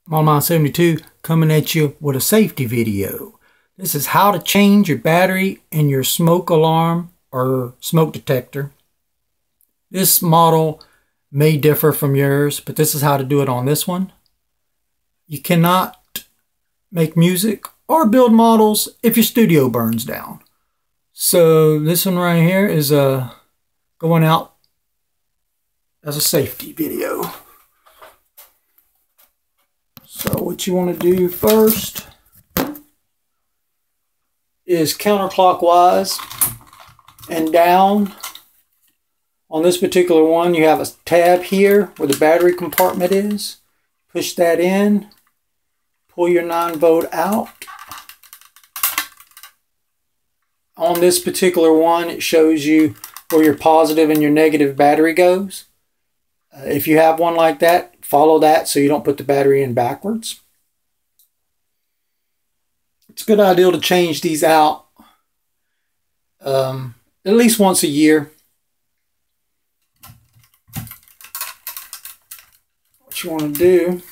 Mom72 coming at you with a safety video. This is how to change your battery in your smoke alarm or smoke detector. This model may differ from yours, but this is how to do it on this one. You cannot make music or build models if your studio burns down. So this one right here is going out as a safety video. So what you want to do first is counterclockwise and down. On this particular one, you have a tab here where the battery compartment is. Push that in, pull your 9-volt out. On this particular one, it shows you where your positive and your negative battery goes. If you have one like that, follow that so you don't put the battery in backwards. It's a good idea to change these out at least once a year. What you want to do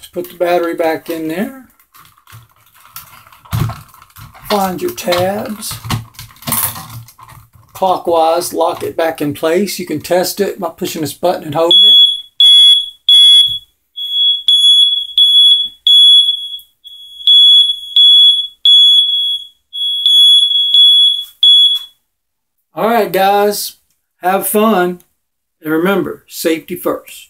is put the battery back in there. Find your tabs. Clockwise, lock it back in place. You can test it by pushing this button and holding it. Alright guys, have fun, and remember, safety first.